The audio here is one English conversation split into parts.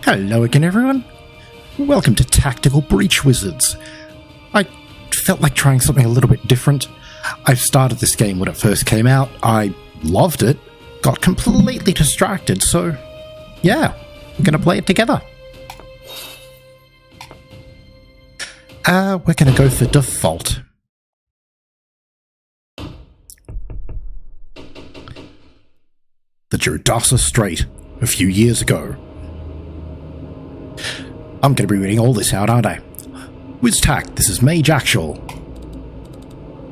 Hello again, everyone. Welcome to Tactical Breach Wizards. I felt like trying something a little bit different. I started this game when it first came out. I loved it, got completely distracted, so yeah, we're going to play it together. We're going to go for default. The Jodasa Strait, a few years ago. I'm going to be reading all this out, aren't I? WizTac, this is Mage Actual.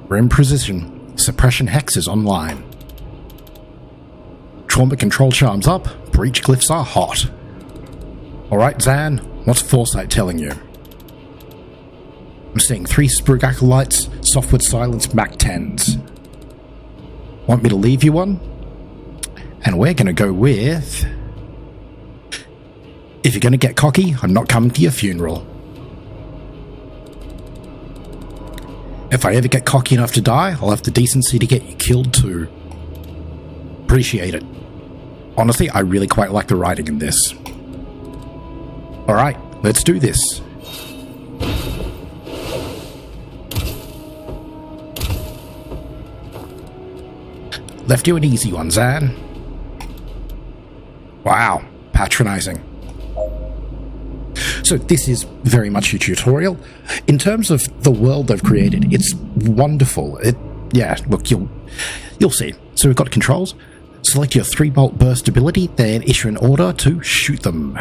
We're in precision. Suppression Hex is online. Trauma control charms up. Breach glyphs are hot. Alright, Zan, what's Foresight telling you? I'm seeing 3 Sprug Acolytes, Softwood Silence Mac 10s. Want me to leave you one? And we're going to go with... If you're going to get cocky, I'm not coming to your funeral. If I ever get cocky enough to die, I'll have the decency to get you killed too. Appreciate it. Honestly, I really quite like the writing in this. Alright, let's do this. Left you an easy one, Zan. Wow, patronizing. So this is very much a tutorial. In terms of the world they've created, it's wonderful. Yeah, look, you'll see. So we've got controls. Select your 3-bolt burst ability, then issue an order to shoot them.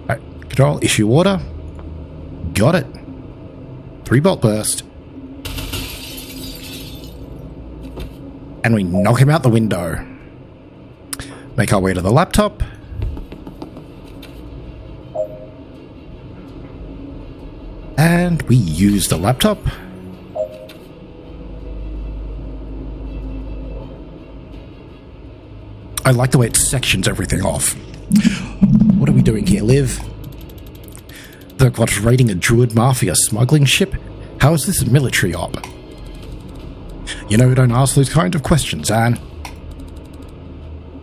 Right, control, issue order. Got it. 3-bolt burst. And we knock him out the window. Make our way to the laptop. And we use the laptop. I like the way it sections everything off. What are we doing here, Liv? They're what's raiding a Druid Mafia smuggling ship? How is this a military op? You know, don't ask those kind of questions, Anne.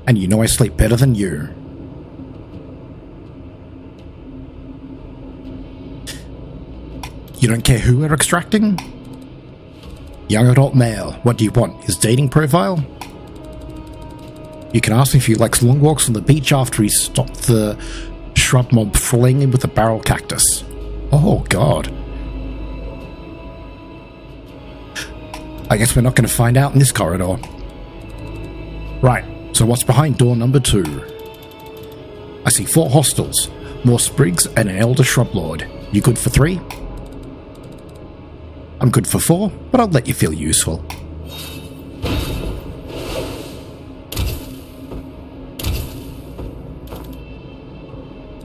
And you know I sleep better than you. You don't care who we're extracting? Young adult male. What do you want? His dating profile? You can ask him if he likes long walks on the beach after he stopped the shrub mob flaying him with a barrel cactus. Oh, God. I guess we're not going to find out in this corridor. Right, so what's behind door number 2? I see 4 hostels, more sprigs, and an elder shrub lord. You good for 3? I'm good for 4, but I'll let you feel useful.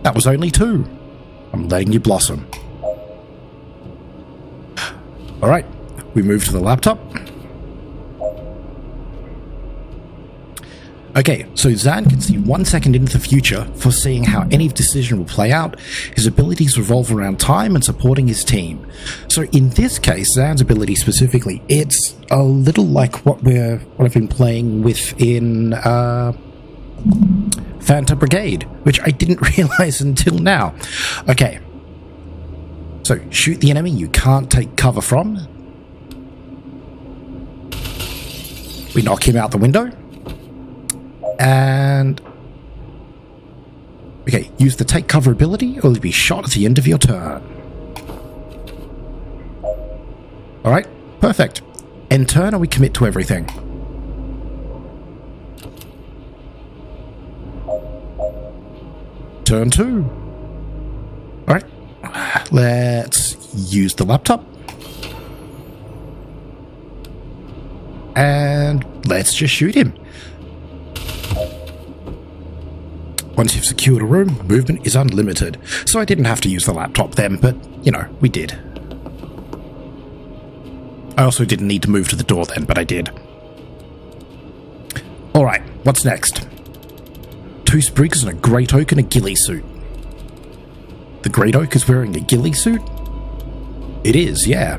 That was only 2. I'm letting you blossom. Alright, we move to the laptop. Okay, so Zan can see 1 second into the future, foreseeing how any decision will play out. His abilities revolve around time and supporting his team. So in this case, Zan's ability specifically, it's a little like what I've been playing with in Phantom Brigade, which I didn't realize until now. Okay, so shoot the enemy you can't take cover from. We knock him out the window. And okay, use the take cover ability or you'll be shot at the end of your turn. Alright, perfect. End turn or we commit to everything. Turn 2. Alright, let's use the laptop. And let's just shoot him. Once you've secured a room, movement is unlimited. So I didn't have to use the laptop then, but, you know, we did. I also didn't need to move to the door then, but I did. Alright, what's next? 2 sprigs and a great oak in a ghillie suit. The great oak is wearing a ghillie suit? It is, yeah.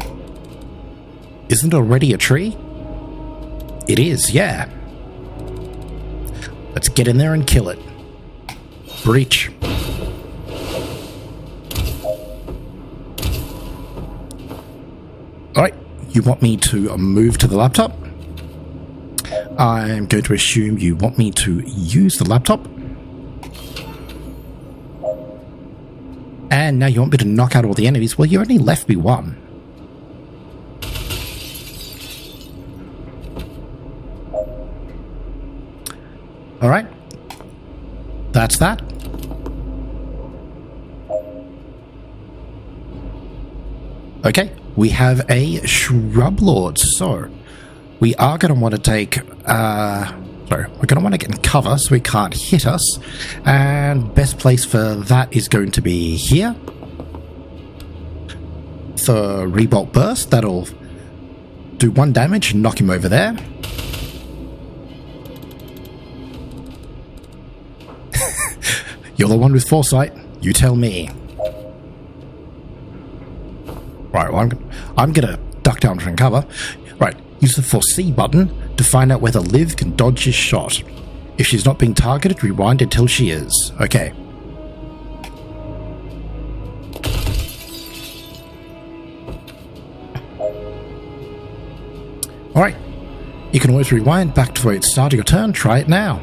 Isn't it already a tree? It is, yeah. Let's get in there and kill it. Breach. Alright, you want me to move to the laptop? I'm going to assume you want me to use the laptop. And now you want me to knock out all the enemies? Well, you only left me one. Alright. That's that. Okay, we have a Shrub Lord, so we are going to want to take, we're going to want to get in cover so he can't hit us, and best place for that is going to be here. The Rebolt Burst, that'll do 1 damage and knock him over there. You're the one with foresight, you tell me. Right, well, I'm gonna duck down from cover. Right, use the foresee button to find out whether Liv can dodge his shot. If she's not being targeted, rewind until she is. Okay. Alright, you can always rewind back to where it started your turn. Try it now.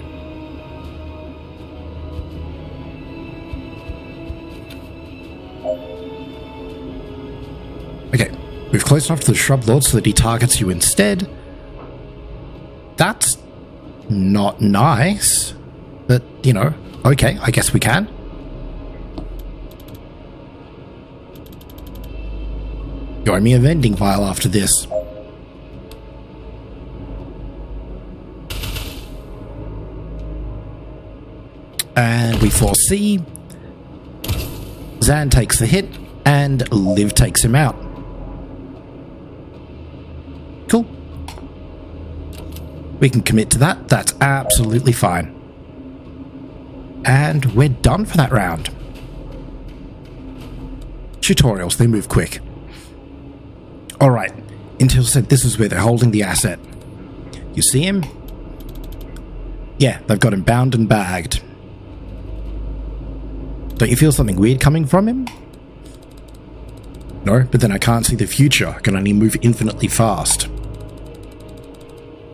Okay, we've close enough to the Shrub Lord so that he targets you instead. That's not nice, but, you know, okay, I guess we can. You owe me a vending vial after this. And we foresee. Zan takes the hit, and Liv takes him out. Cool. We can commit to that. That's absolutely fine. And we're done for that round. Tutorials, they move quick. Alright, Intel said this is where they're holding the asset. You see him? Yeah, they've got him bound and bagged. Don't you feel something weird coming from him? No, but then I can't see the future. I can only move infinitely fast.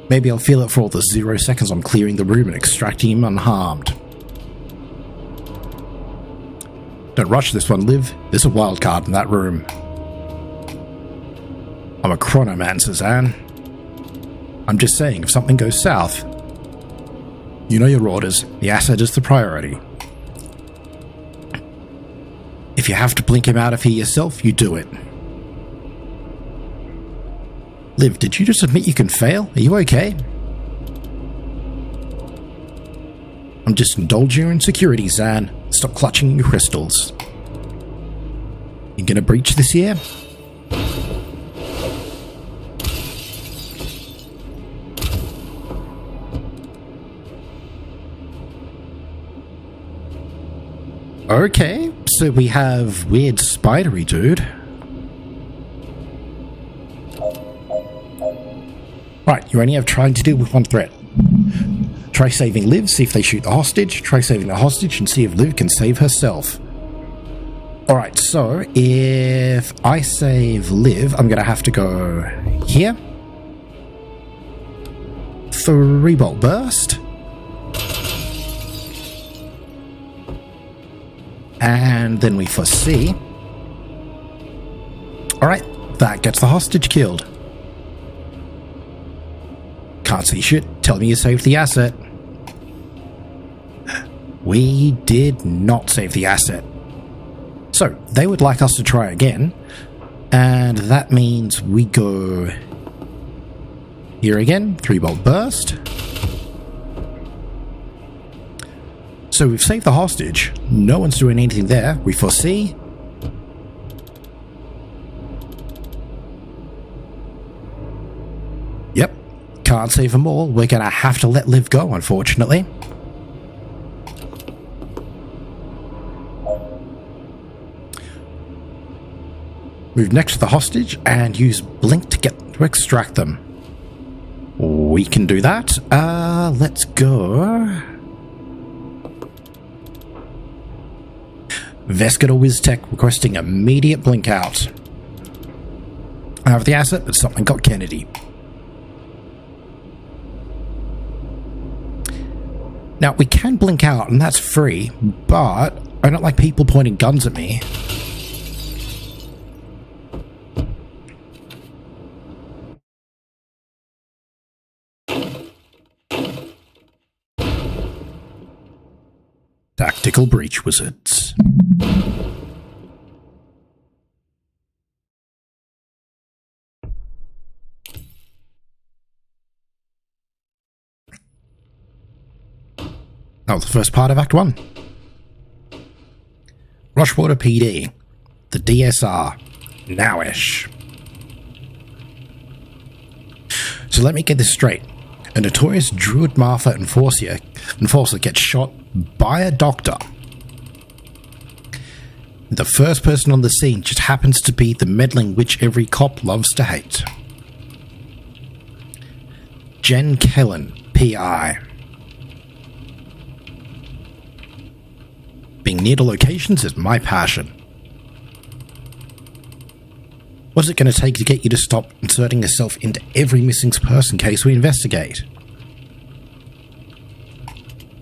Maybe I'll feel it for all the 0 seconds I'm clearing the room and extracting him unharmed. Don't rush this one, Liv. There's a wild card in that room. I'm a chronomancer, Zan. I'm just saying, if something goes south, you know your orders. The asset is the priority. If you have to blink him out of here yourself, you do it. Liv, did you just admit you can fail? Are you okay? I'm just indulging your insecurity, Zan. Stop clutching your crystals. You gonna breach this year? Okay, so we have weird spidery dude. Right, you only have trying to deal with one threat. Try saving Liv, see if they shoot the hostage. Try saving the hostage and see if Liv can save herself. Alright, so if I save Liv, I'm gonna have to go here. 3-bolt burst. And then we foresee. Alright, that gets the hostage killed. Can't see shit. Tell me you saved the asset. We did not save the asset. So, they would like us to try again. And that means we go here again. 3-bolt burst. So we've saved the hostage. No one's doing anything there. We foresee. Yep. Can't save them all. We're going to have to let Liv go, unfortunately. Move next to the hostage and use blink to extract them. We can do that. Let's go Veska to WizTech requesting immediate blink out. I have the asset, but something got Kennedy. Now, we can blink out, and that's free, but I don't like people pointing guns at me. Tactical breach wizards. That was the first part of Act 1. Rushwater PD. The DSR. Nowish. So let me get this straight. A notorious Druid Martha enforcer gets shot by a doctor. The first person on the scene just happens to be the meddling witch every cop loves to hate. Jen Kellen, PI. Being near to locations is my passion. What's it going to take to get you to stop inserting yourself into every missing person case we investigate?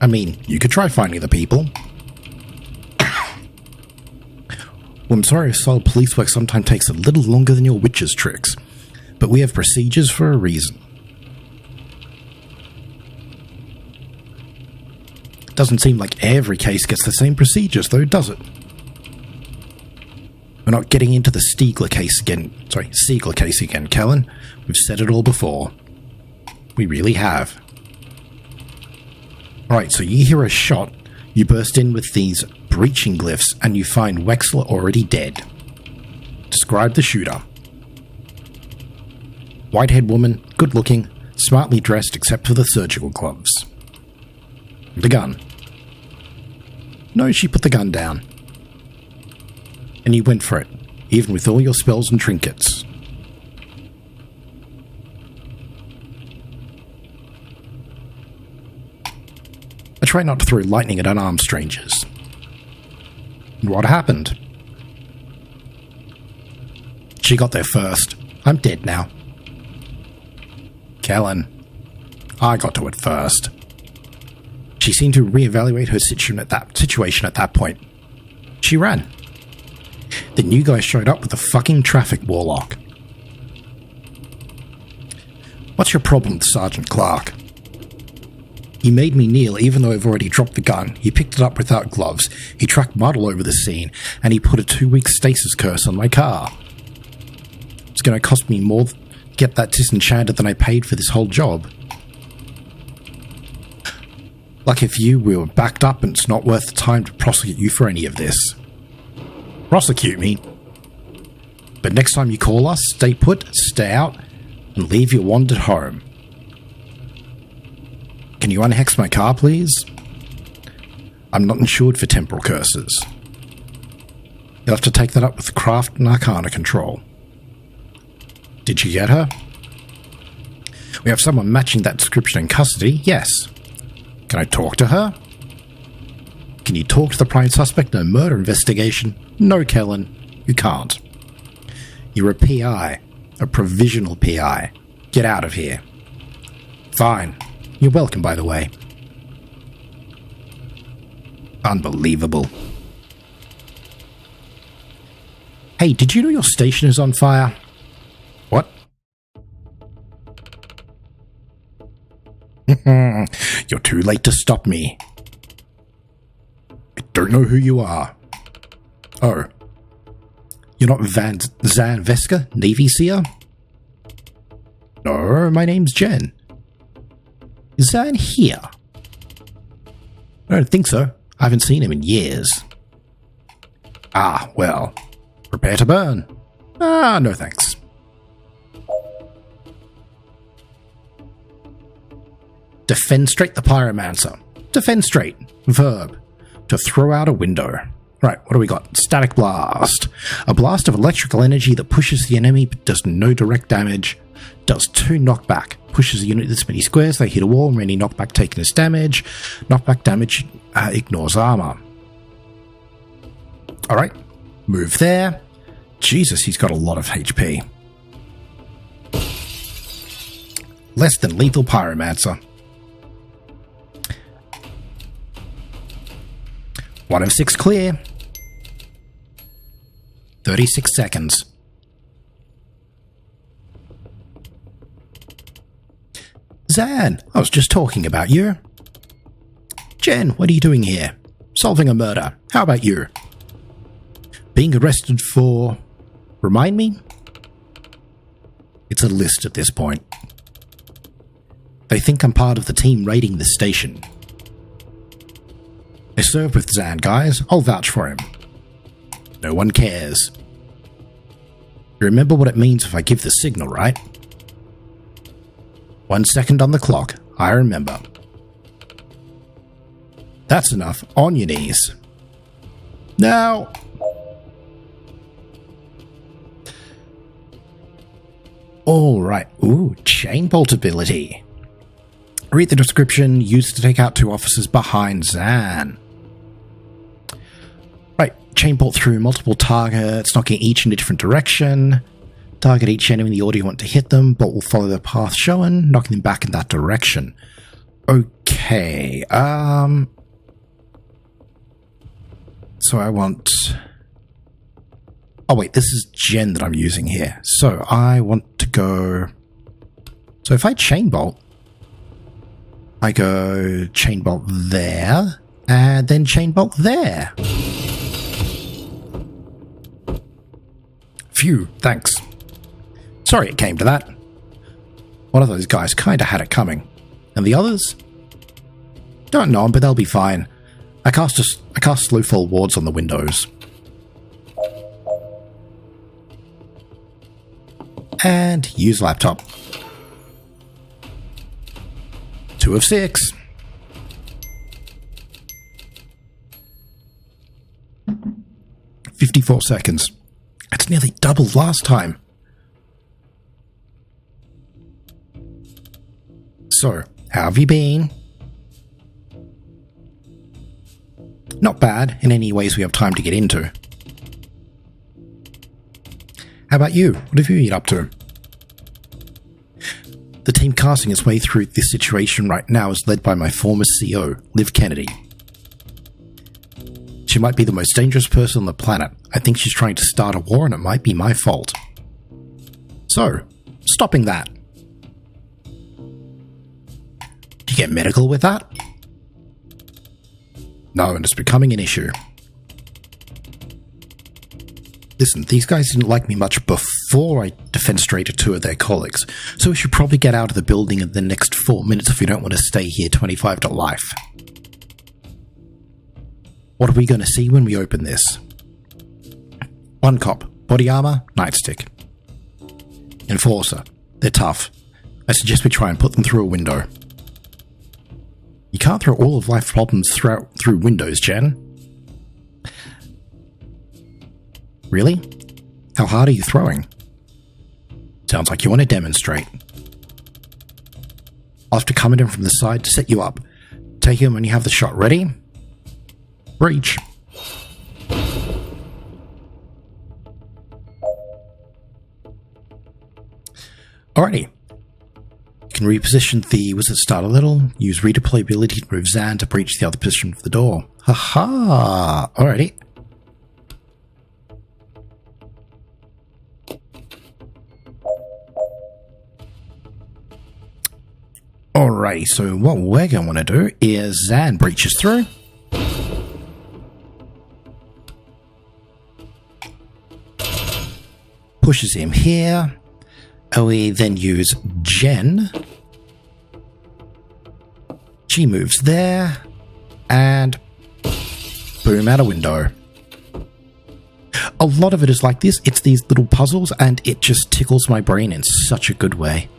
I mean, you could try finding the people. Well, I'm sorry if solid police work sometimes takes a little longer than your witch's tricks, but we have procedures for a reason. Doesn't seem like every case gets the same procedures, though, does it? We're not getting into the Siegler case again, Kellen. We've said it all before. We really have. Alright, so you hear a shot, you burst in with these breaching glyphs, and you find Wexler already dead. Describe the shooter. White-haired woman, good-looking, smartly dressed except for the surgical gloves. The gun. No, she put the gun down. And you went for it, even with all your spells and trinkets. I try not to throw lightning at unarmed strangers. And what happened? She got there first. I'm dead now. Kellen, I got to it first. She seemed to reevaluate her situation at that point. She ran. Then you guys showed up with a fucking traffic warlock. What's your problem with Sergeant Clark? He made me kneel even though I've already dropped the gun. He picked it up without gloves. He tracked mud all over the scene, and he put a 2-week stasis curse on my car. It's going to cost me more to get that disenchanted than I paid for this whole job. Like if we were backed up and it's not worth the time to prosecute you for any of this. Prosecute me? But next time you call us, stay put, stay out, and leave your wand at home. Can you unhex my car, please? I'm not insured for temporal curses. You'll have to take that up with the Craft and Arcana Control. Did you get her? We have someone matching that description in custody, yes. Can I talk to her? Can you talk to the prime suspect in a murder investigation? No, Kellen, you can't. You're a PI, a provisional PI. Get out of here. Fine. You're welcome, by the way. Unbelievable. Hey, did you know your station is on fire? What? You're too late to stop me. I don't know who you are. Oh. You're not Zan Veska, Navy Seer? No, my name's Jen. Is Zan here? I don't think so. I haven't seen him in years. Ah, well. Prepare to burn. Ah, no thanks. Defenestrate the Pyromancer. Defenestrate. Verb. To throw out a window. Right, what do we got? Static Blast. A blast of electrical energy that pushes the enemy but does no direct damage. Does 2 knockback. Pushes the unit this many squares, they hit a wall, any knockback taken as damage. Knockback damage ignores armor. Alright, move there. Jesus, he's got a lot of HP. Less than lethal pyromancer. 1 of 6 clear. 36 seconds. Zan, I was just talking about you. Jen, what are you doing here? Solving a murder. How about you? Being arrested for... Remind me? It's a list at this point. They think I'm part of the team raiding the station. I serve with Zan, guys. I'll vouch for him. No one cares. You remember what it means if I give the signal, right? 1 second on the clock. I remember. That's enough. On your knees. Now... Alright. Ooh, chain bolt ability. Read the description. Used to take out 2 officers behind Zan. Right. Chain bolt through multiple targets, knocking each in a different direction. Target each enemy in the order you want to hit them. Bolt will follow the path shown, knocking them back in that direction. Okay. So I want... Oh wait, this is Jen that I'm using here. So I want to go... So if I chain bolt, I go chain bolt there, and then chain bolt there. Phew, thanks. Sorry it came to that. One of those guys kinda had it coming. And the others? Don't know them, but they'll be fine. I cast slowfall wards on the windows. And use laptop. 2 of 6. $54 seconds. That's nearly double last time. So, how have you been? Not bad, in any ways we have time to get into. How about you? What have you been up to? The team casting its way through this situation right now is led by my former CO, Liv Kennedy. She might be the most dangerous person on the planet. I think she's trying to start a war and it might be my fault. So, stopping that. Do you get medical with that? No, and it's becoming an issue. Listen, these guys didn't like me much before I defenestrated 2 of their colleagues, so we should probably get out of the building in the next 4 minutes if we don't want to stay here 25 to life. What are we going to see when we open this? 1 cop, body armor, nightstick. Enforcer, they're tough. I suggest we try and put them through a window. You can't throw all of life's problems through windows, Jen. Really? How hard are you throwing? Sounds like you want to demonstrate. I'll have to come in from the side to set you up. Take him when you have the shot ready. Breach. Alrighty. You can reposition the wizard start a little. Use redeploy ability to move Zan to breach the other position for the door. Haha! Alrighty. Alrighty, so what we're going to want to do is Zan breaches through. Pushes him here. We then use Jen. She moves there. And boom, out a window. A lot of it is like this. It's these little puzzles and it just tickles my brain in such a good way.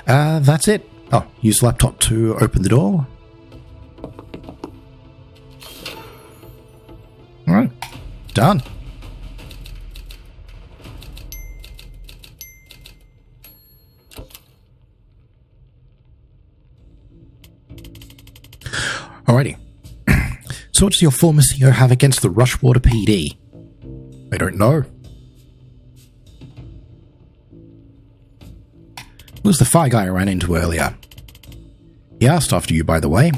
That's it. Oh, use laptop to open the door. Alright, done. Alrighty. So what does your former CEO have against the Rushwater PD? I don't know. Who's the Phi guy I ran into earlier? He asked after you, by the way.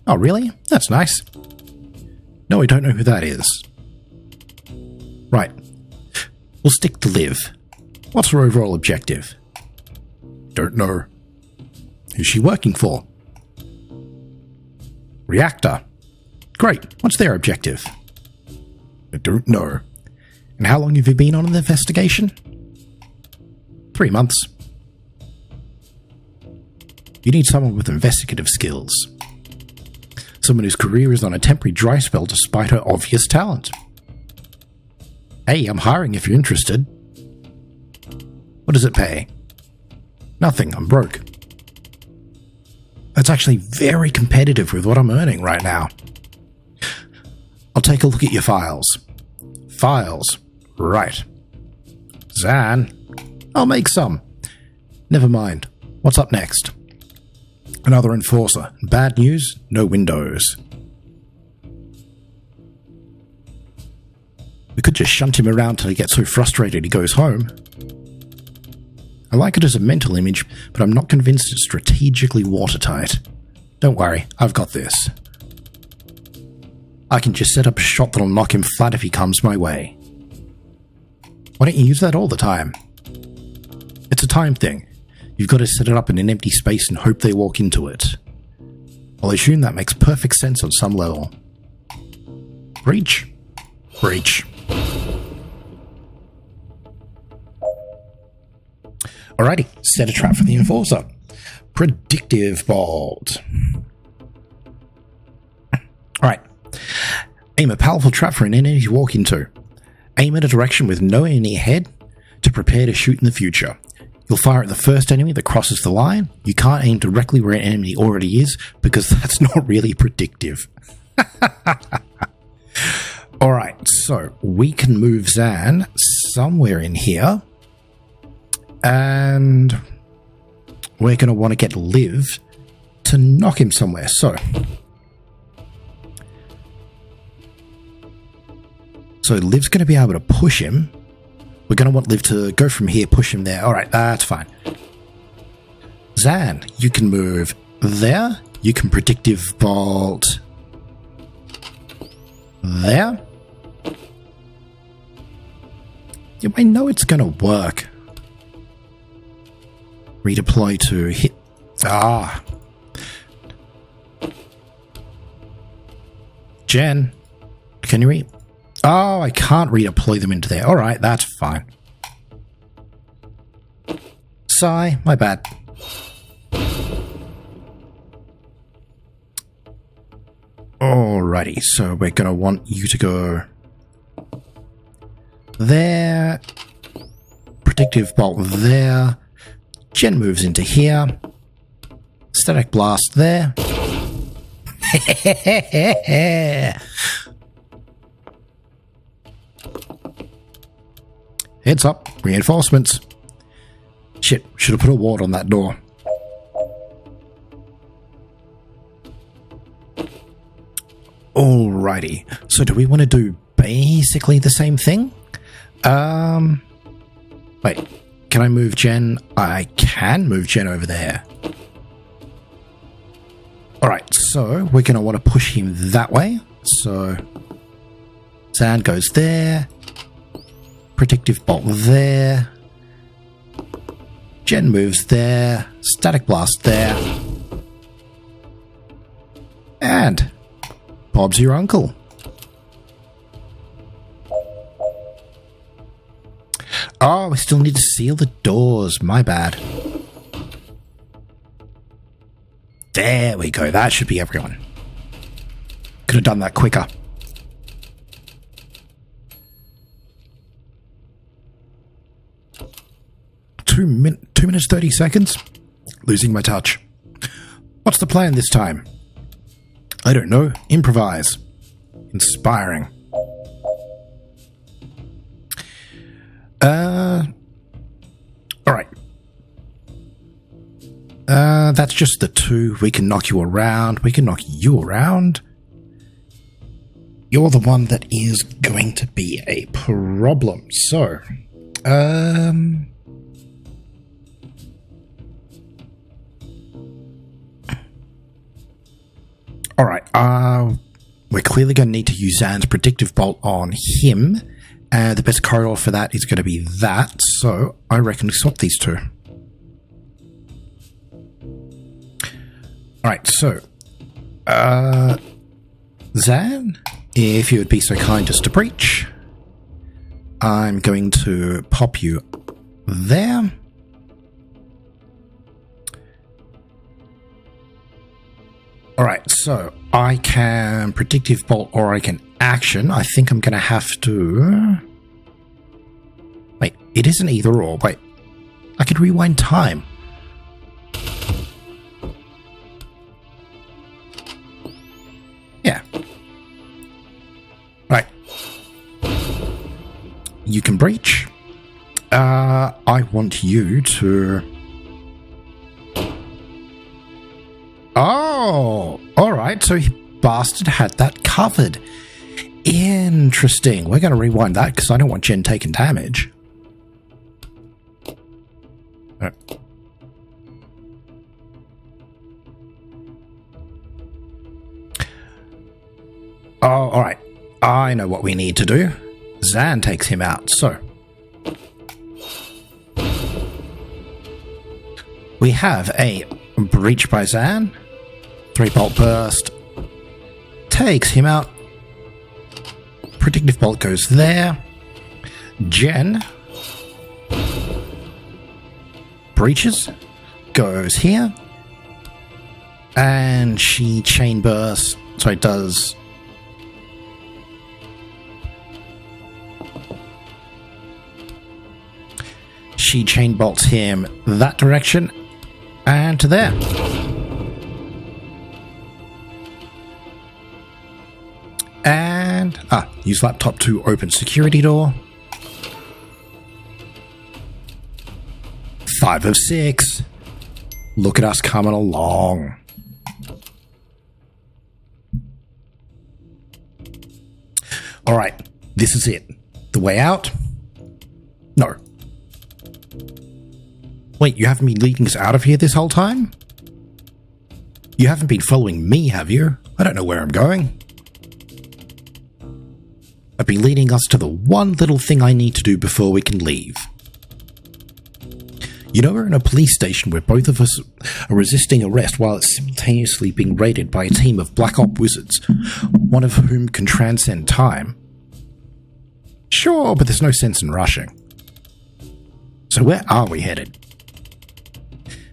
Oh, really? That's nice. No, I don't know who that is. Right. We'll stick to Liv. What's her overall objective? Don't know. Who's she working for? Reactor. Great. What's their objective? I don't know. And how long have you been on the investigation? 3 months. You need someone with investigative skills. Someone whose career is on a temporary dry spell despite her obvious talent. Hey, I'm hiring if you're interested. What does it pay? Nothing, I'm broke. That's actually very competitive with what I'm earning right now. I'll take a look at your files. Files. Right. Zan. I'll make some. Never mind. What's up next? Another enforcer. Bad news, no windows. We could just shunt him around till he gets so frustrated he goes home. I like it as a mental image, but I'm not convinced it's strategically watertight. Don't worry, I've got this. I can just set up a shot that'll knock him flat if he comes my way. Why don't you use that all the time? It's a time thing. You've got to set it up in an empty space and hope they walk into it. I'll assume that makes perfect sense on some level. Breach? Breach. Alrighty, set a trap for the enforcer. Predictive bolt. Alright. Aim a powerful trap for an enemy you walk into. Aim at a direction with no enemy ahead to prepare to shoot in the future. You'll fire at the first enemy that crosses the line. You can't aim directly where an enemy already is because that's not really predictive. Alright, so we can move Zan somewhere in here. And we're going to want to get Liv to knock him somewhere. So Liv's going to be able to push him. We're going to want Liv to go from here, push him there. All right, that's fine. Zan, you can move there. You can predictive bolt there. I know it's going to work. Redeploy to hit. Ah. Jen, can you read? Oh, I can't redeploy them into there. Alright, that's fine. Sigh, my bad. Alrighty, so we're going to want you to go there. Predictive bolt there. Jen moves into here. Static blast there. Heads up, reinforcements. Shit, should have put a ward on that door. Alrighty, so do we want to do basically the same thing? Wait, can I move Jen? I can move Jen over there. Alright, so we're going to want to push him that way. So, Zan goes there. Predictive bolt there. Jen moves there. Static blast there. And Bob's your uncle. Oh, we still need to seal the doors. My bad. There we go. That should be everyone. Could have done that quicker. 2 minutes 30 seconds. Losing my touch. What's the plan this time? I don't know. Improvise. Inspiring. Alright. That's just the two. We can knock you around. We can knock you around. You're the one that is going to be a problem. So, alright, we're clearly going to need to use Zan's predictive bolt on him, and the best corridor for that is going to be that, so I reckon we swap these two. Alright, so, Zan, if you would be so kind as to breach, I'm going to pop you there. Alright, so I can predictive bolt or I can action. I think I'm going to have to... Wait, it isn't either or. Wait, I could rewind time. Yeah. Right. You can breach. I want you to... Oh, alright, so bastard had that covered. Interesting. We're going to rewind that because I don't want Jen taking damage. Right. Oh, alright. I know what we need to do. Zan takes him out, so... We have a breach by Zan. 3-bolt burst. Takes him out. Predictive bolt goes there. Jen. Breaches. Goes here. And she chain bursts. So it does... She chain bolts him that direction. And to there. And... use laptop to open security door. 5 of 6. Look at us coming along. Alright, this is it. The way out? No. Wait, you haven't been leading us out of here this whole time? You haven't been following me, have you? I don't know where I'm going. I've been leading us to the one little thing I need to do before we can leave. You know, we're in a police station where both of us are resisting arrest while it's simultaneously being raided by a team of black op wizards, one of whom can transcend time. Sure, but there's no sense in rushing. So where are we headed?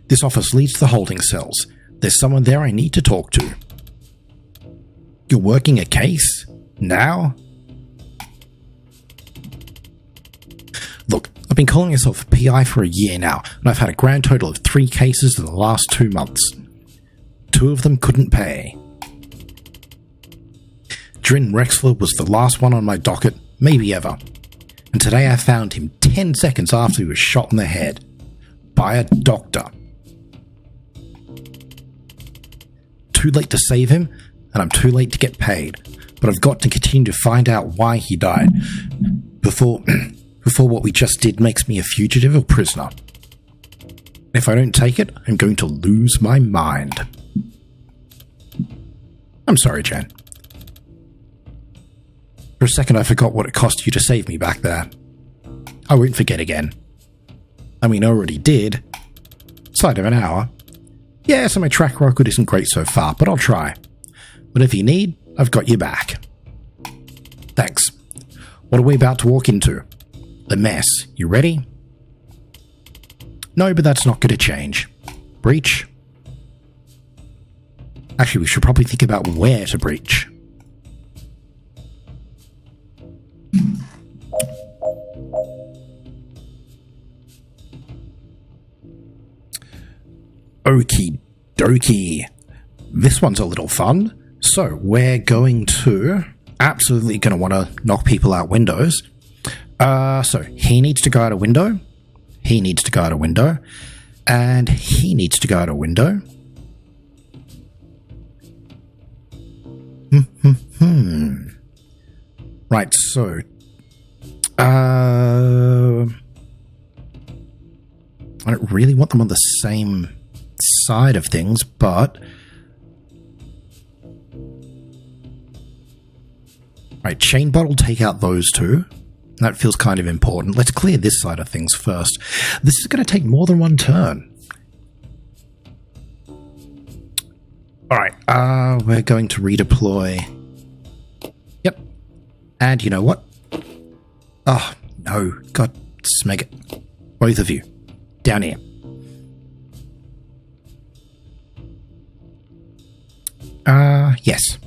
This office leads to the holding cells. There's someone there I need to talk to. You're working a case? Now? Look, I've been calling myself a PI for a year now, and I've had a grand total of 3 cases in the last 2 months. 2 of them couldn't pay. Drin Rexler was the last one on my docket, maybe ever. And today I found him 10 seconds after he was shot in the head. By a doctor. Too late to save him, and I'm too late to get paid. But I've got to continue to find out why he died. Before what we just did makes me a fugitive or prisoner. If I don't take it, I'm going to lose my mind. I'm sorry, Jen. For a second I forgot what it cost you to save me back there. I won't forget again. I mean, I already did. Side of an hour. Yeah, so my track record isn't great so far, but I'll try. Whatever you need, I've got your back. Thanks. What are we about to walk into? The mess. You ready? No, but that's not going to change. Breach? Actually, we should probably think about where to breach. Okie dokie. This one's a little fun. So, we're going to... absolutely going to want to knock people out windows. So, he needs to go out a window. He needs to go out a window. And he needs to go out a window. Right, so... I don't really want them on the same side of things, but... Right, chain bottle, take out those two. That feels kind of important. Let's clear this side of things first. This is going to take more than one turn. Alright, we're going to redeploy. Yep. And you know what? Oh, no. God, smeg it. Both of you. Down here. Yes.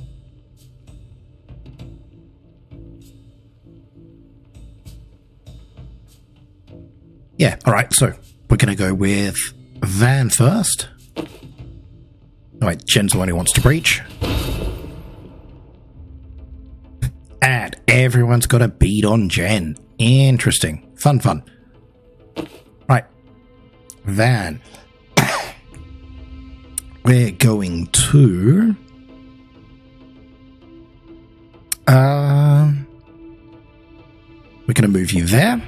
Yeah, alright, so we're going to go with Van first. Alright, Jen's the one who wants to breach. And everyone's got a beat on Jen. Interesting. Fun. Right. Van. We're going to... we're going to move you there.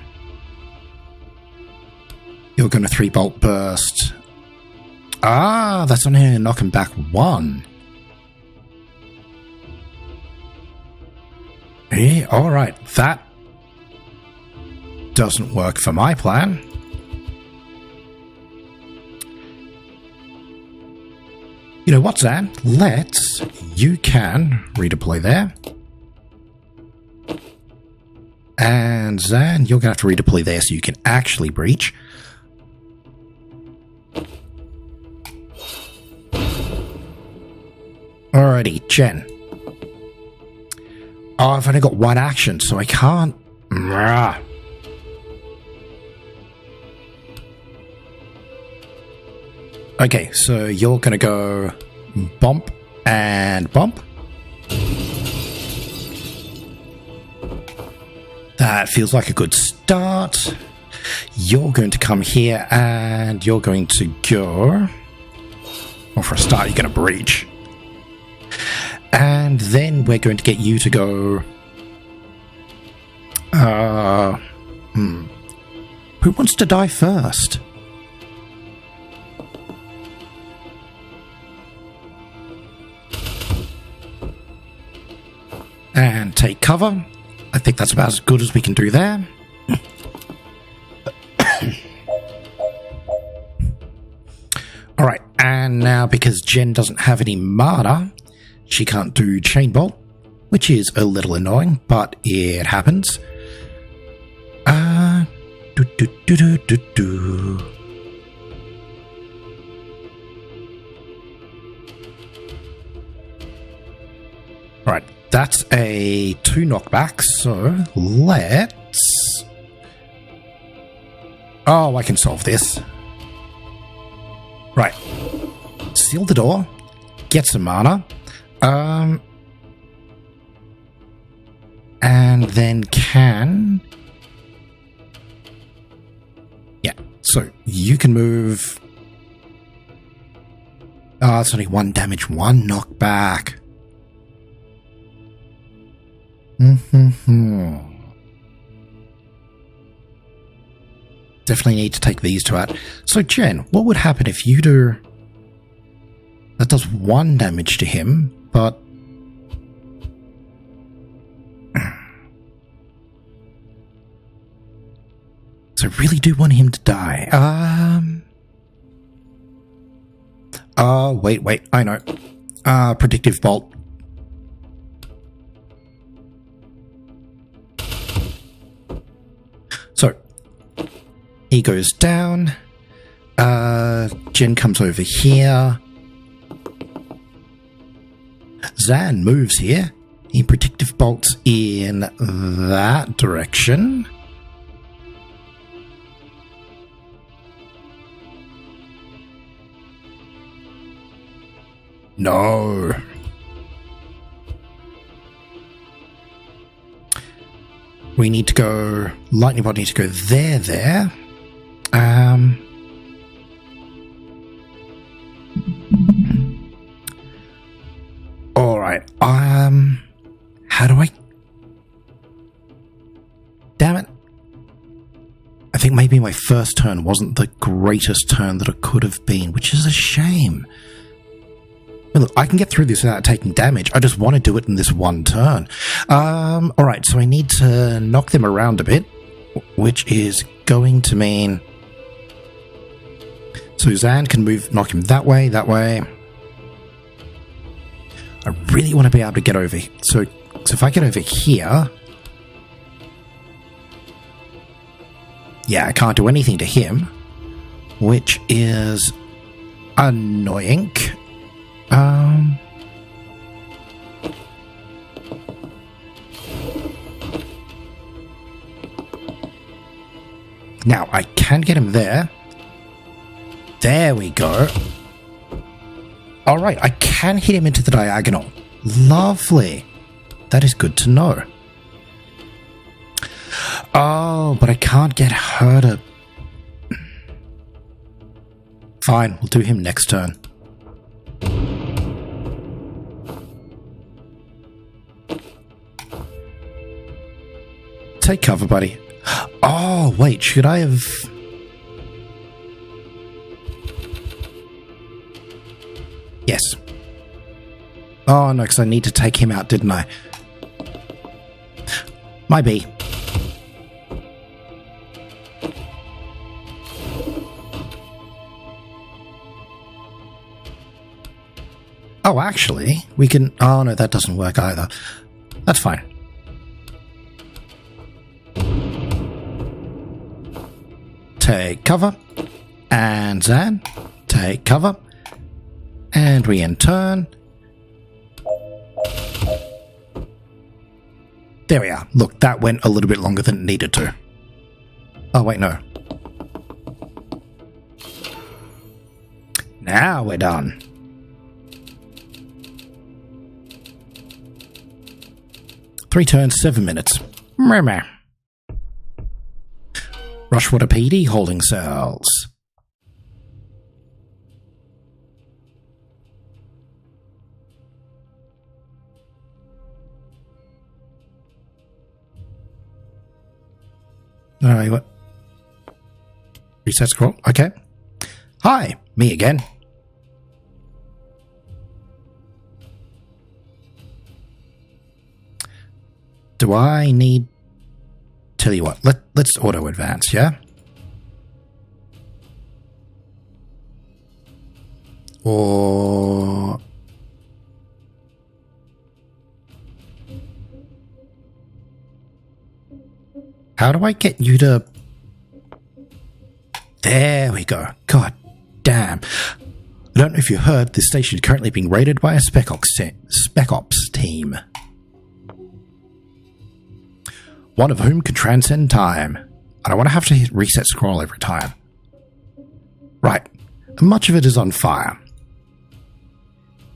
You're going to 3-bolt burst. Ah, that's only going to knock him back 1. Yeah, alright. That doesn't work for my plan. You know what, Zan? You can redeploy there. And Zan, you're going to have to redeploy there so you can actually breach. Alrighty, Jen. Oh, I've only got one action, so I can't... Okay, so you're gonna go bump and bump. That feels like a good start. You're going to come here and you're going to go... Well, for a start, you're going to breach. And then we're going to get you to go... Who wants to die first? And take cover. I think that's about as good as we can do there. Alright, and now because Jen doesn't have any mana, she can't do Chain Bolt, which is a little annoying, but it happens. Right, that's a 2 knockback, so let's... Oh, I can solve this. Right. Seal the door. Get some mana. And then can... Yeah, so you can move... Oh, it's only 1 damage, 1 knockback. Definitely need to take these two out. So, Jen, what would happen if you do... That does 1 damage to him, but... So I really do want him to die. Wait, I know. Predictive Bolt. So, he goes down. Jen comes over here. Zan moves here. He predictive bolts in that direction. No. We need to go... Lightning Bolt needs to go there. Alright, how do I... maybe my first turn wasn't the greatest turn that it could have been, which is a shame. I mean, look, I can get through this without taking damage. I just want to do it in this one turn. Alright, so I need to knock them around a bit, which is going to mean... So Zan can knock him that way, that way. I really want to be able to get over here. So if I get over here... Yeah, I can't do anything to him, which is annoying. Now, I can get him there. There we go. Alright, I can hit him into the diagonal. Lovely. That is good to know. Oh, but I can't get her to... Fine, we'll do him next turn. Take cover, buddy. Oh, wait, should I have... Yes. Oh, no, because I need to take him out, didn't I? My B. Oh, actually, we can... Oh, no, that doesn't work either. That's fine. Take cover. And Zan. Take cover. And we in turn. There we are. Look, that went a little bit longer than it needed to. Oh, wait, no. Now we're done. Three turns, 7 minutes. Meh. Rushwater PD holding cells. Alright, what? Reset scroll. Okay. Hi, me again. Do I need... Tell you what, let's auto advance, yeah? Or... How do I get you to... There we go. God damn. I don't know if you heard, this station is currently being raided by a Spec Ops team. One of whom can transcend time. I don't want to have to hit reset scroll every time. Right. Much of it is on fire.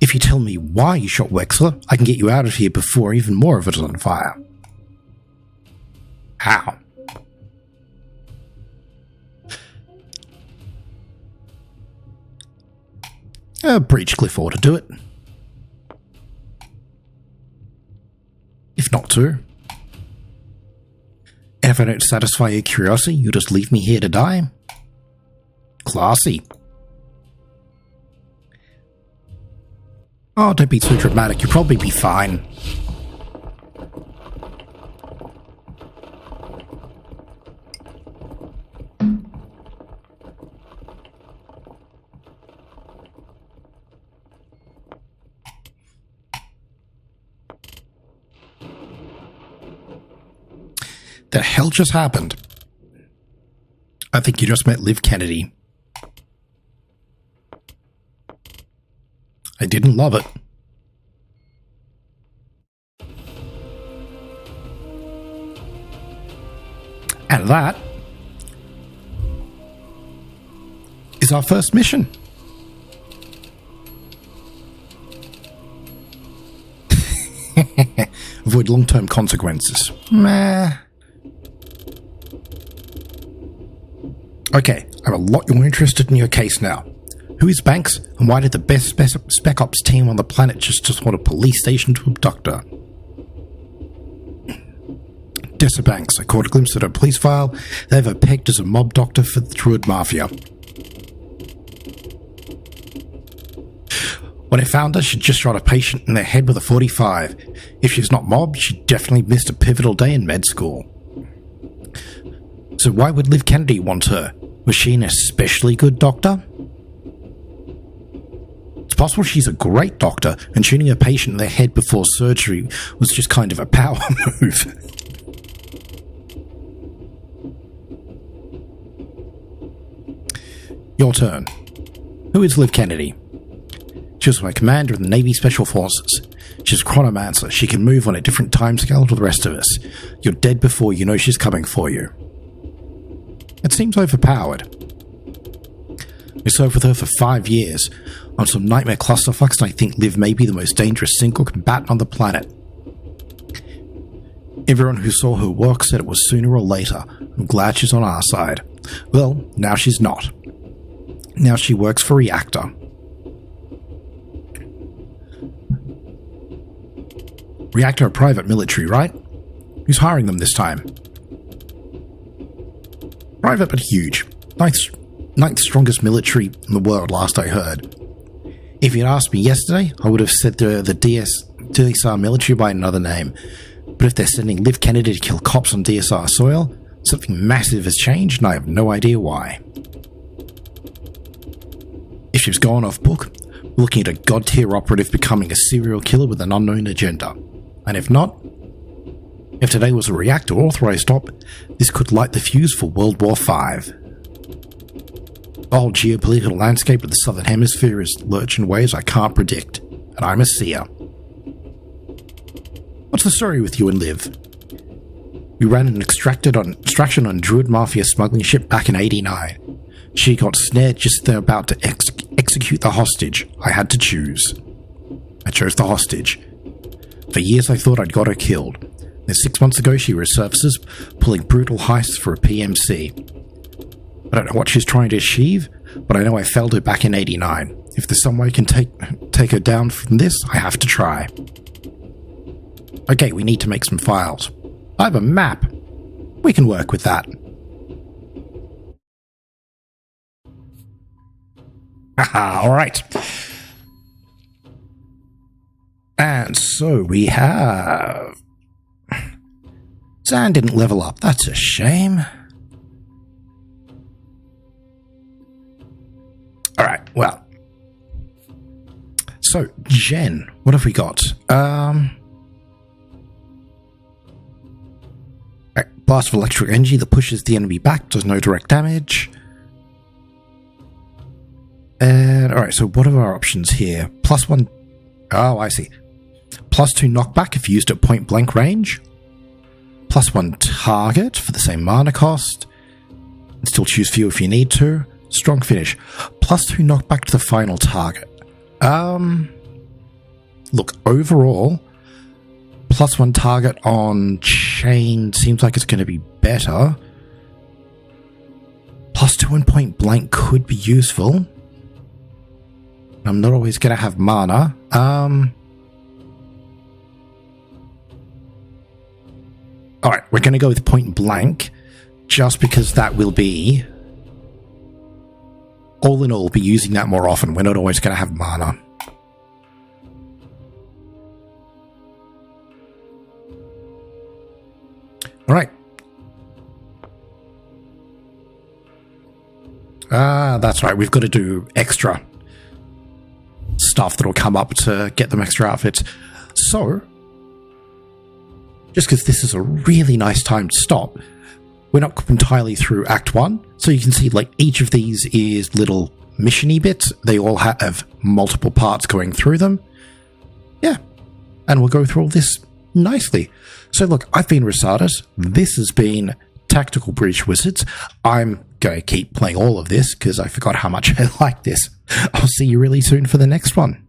If you tell me why you shot Wexler, I can get you out of here before even more of it is on fire. How? A breach cliff ought to do it. If not to. And if I don't satisfy your curiosity, you just leave me here to die? Classy. Oh, don't be too dramatic. You'll probably be fine. The hell just happened? I think you just met Liv Kennedy. I didn't love it. And that is our first mission. Avoid long-term consequences. Meh. Okay, I'm a lot more interested in your case now. Who is Banks, and why did the best Spec Ops team on the planet just want a police station to abduct her? Dessa Banks. I caught a glimpse at her police file. They have her pegged as a mob doctor for the Druid Mafia. When I found her, she'd just shot a patient in the head with a .45. If she's not mobbed, she definitely missed a pivotal day in med school. So why would Liv Kennedy want her? Was she an especially good doctor? It's possible she's a great doctor, and shooting a patient in the head before surgery was just kind of a power move. Your turn. Who is Liv Kennedy? She was my commander in the Navy Special Forces. She's a chronomancer. She can move on a different timescale to the rest of us. You're dead before you know she's coming for you. It seems overpowered. We served with her for 5 years on some nightmare clusterfucks, and I think Liv may be the most dangerous single combatant on the planet. Everyone who saw her work said it was sooner or later. I'm glad she's on our side. Well, now she's not. Now she works for Reactor. Reactor are private military, right? Who's hiring them this time? Private but huge. Ninth strongest military in the world, last I heard. If you'd asked me yesterday, I would have said the DSR military by another name. But if they're sending Liv Kennedy to kill cops on DSR soil, something massive has changed and I have no idea why. If she's gone off book, we're looking at a god-tier operative becoming a serial killer with an unknown agenda. And if not, if today was a Reactor authorized op, this could light the fuse for World War V. The whole geopolitical landscape of the Southern Hemisphere is lurching in ways I can't predict, and I'm a seer. What's the story with you and Liv? We ran an extraction on Druid Mafia smuggling ship back in '89. She got snared just there about to execute the hostage. I had to choose. I chose the hostage. For years I thought I'd got her killed. Then 6 months ago she resurfaces, pulling brutal heists for a PMC. I don't know what she's trying to achieve, but I know I failed her back in '89. If there's some way I can take her down from this, I have to try. Okay, we need to make some files. I have a map. We can work with that. Haha, alright. And so we have... Zan didn't level up. That's a shame. Alright, well. So, Jen, what have we got? Blast of electric energy that pushes the enemy back, does no direct damage. And, alright, so what are our options here? +1... Oh, I see. +2 knockback if used at point blank range. +1 target for the same mana cost. And still choose few if you need to. Strong finish. +2 knockback to the final target. Look, overall, +1 target on chain seems like it's going to be better. +2 in point blank could be useful. I'm not always going to have mana. Alright, we're going to go with point blank, just because that will be... All in all, be using that more often. We're not always going to have mana. Alright. That's right, we've got to do extra stuff that'll come up to get them extra outfits. So, just because this is a really nice time to stop, we're not entirely through Act 1, so you can see like each of these is little mission-y bits. They all have multiple parts going through them. Yeah, and we'll go through all this nicely. So look, I've been Rosadas. This has been Tactical Breach Wizards. I'm going to keep playing all of this because I forgot how much I like this. I'll see you really soon for the next one.